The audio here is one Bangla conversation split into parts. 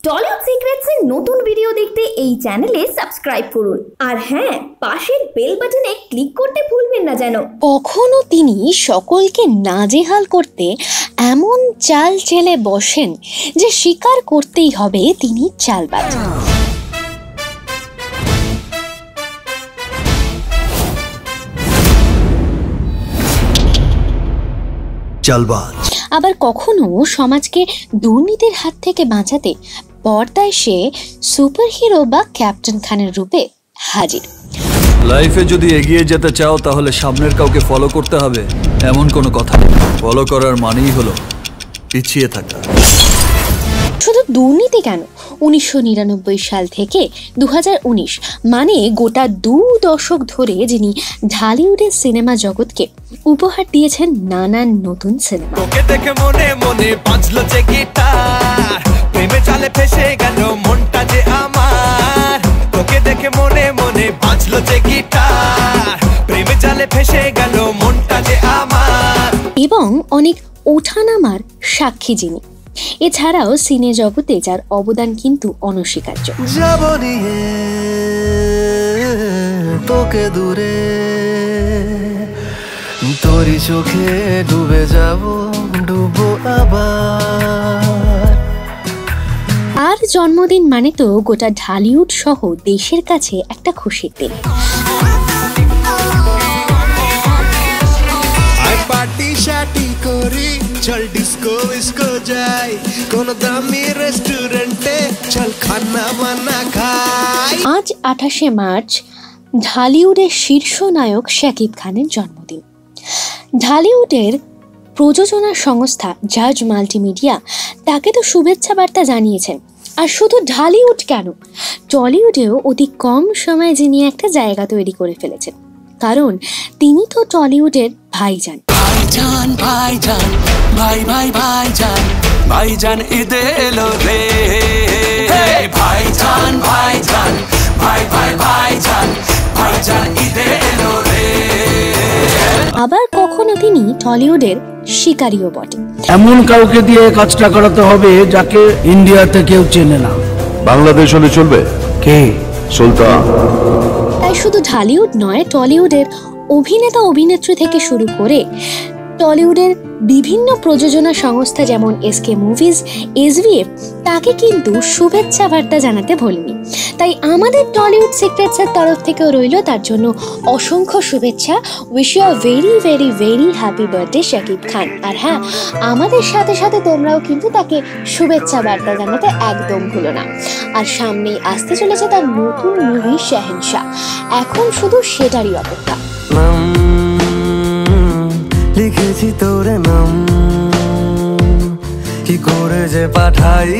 টলিউড সিক্রেটস এর নতুন ভিডিও দেখতে এই চ্যানেলে সাবস্ক্রাইব করুন আর হ্যাঁ পাশের বেল বাটনে ক্লিক করতে ভুলবেন না যেন। কখনো তিনি সকলকে নাজেহাল করতে এমন চাল চেলে বসেন যে স্বীকার করতেই হবে তিনি চালবাজ। আবার কখনো সমাজকে দুর্নীতির হাত থেকে বাঁচাতে পর্দায় সে সুপারহিরো বা ক্যাপ্টেন খানের রূপে হাজির। লাইফে যদি এগিয়ে যেতে চাও তাহলে সামনের কাউকে ফলো করতে হবে এমন কোনো কথা নেই। ফলো করার মানেই হলো পিছিয়ে থাকা। শুধু দুর্নীতি কেন, 1999 সাল থেকে 2019 মানে গোটা 2 দশক ধরে যিনি ঢালিউডের সিনেমা জগৎকে উপহার দিয়েছেন নানান নতুন সিনেমা। তোকে দেখে মনে মনে বাজলো যে গিটার, প্রেমে জালে ফেসে গেল মনটা যে আমার। তোকে দেখে মনে মনে বাজলো যে গিটার, প্রেমে জালে ফেসে গেল মনটা যে আমার। এবং অনেক ওঠানামার সাক্ষী যিনি। এছাড়াও সিনে জগতে যার অবদান কিন্তু অনস্বীকার্য। যাব নিয়ে তোকে দূরে, তোরই চোখে ডুবে যাব, ডুবো আবার। আর জন্মদিন মানে তো গোটা ঢালিউড সহ দেশের কাছে একটা খুশির দিন। পার্টি শাটি করি, চল ডিস্কো ইস্কো যাই, কোন দামি রেস্টুরেন্টে চল খানা বানা খাই। আজ 28শে মার্চ ঢালিউডের শীর্ষ নায়ক শাকিব খানের জন্মদিন। ঢালিউডের প্রযোজনা সংস্থা জাজ মাল্টিমিডিয়া তাকে তো শুভেচ্ছা বার্তা জানিয়েছেন। আর শুধু ঢালিউড কেন, টলিউডেও অতি কম সময়ে যিনি একটা জায়গা তৈরি করে ফেলেছেন, কারণ তিনি তো টলিউডের ভাইজান। ভাইজান ভাইজান ভাই ভাই ভাইজান, ভাইজান ঈদে এলো রে। ভাইজান ভাইজান ভাই ভাই ভাইজান, ভাইজান ঈদে এলো রে। আবার কখনো তিনি টলিউডের শিকারীও বটে। এমন কাউকে দিয়ে কাজটা করাতে হবে যাকে ইন্ডিয়াতে কেউ চেনে না। বাংলাদেশ হলে চলবে? কে? সুলতান। তাই শুধু ঢালিউড নয়, টলিউডের অভিনেতা অভিনেত্রী থেকে শুরু করে টলিউডের বিভিন্ন প্রযোজনা সংস্থা যেমন SK মুভিজ, SVF তাকে কিন্তু শুভেচ্ছা বার্তা জানাতে ভোলেনি। তাই আমাদের টলিউড সিক্রেটস এর তরফ থেকেও রইল তার জন্য অসংখ্য শুভেচ্ছা। Wish you a very very very happy birthday Shakib Khan. আর হ্যাঁ, আমাদের সাথে সাথে তোমরাও কিন্তু তাকে শুভেচ্ছা বার্তা জানাতে একদম ভুলো না। আর সামনেই আসতে চলেছে তার নতুন মুভি শাহেনশাহ, এখন শুধু সেটারই অপেক্ষা। লিখেছি তোর নাম, কি করে যে পাঠাই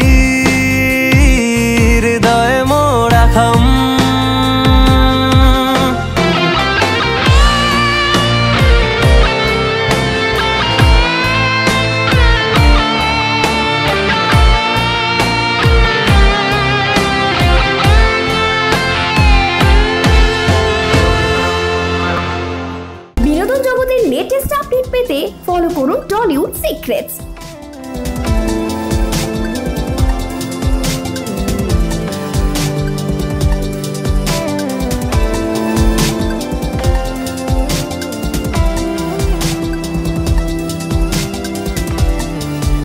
হৃদয়ে মোরা খাম। বিনোদন জগতের লেটেস্ট আপডেট পেতে ফলো করুন টলিউড সিক্রেটস।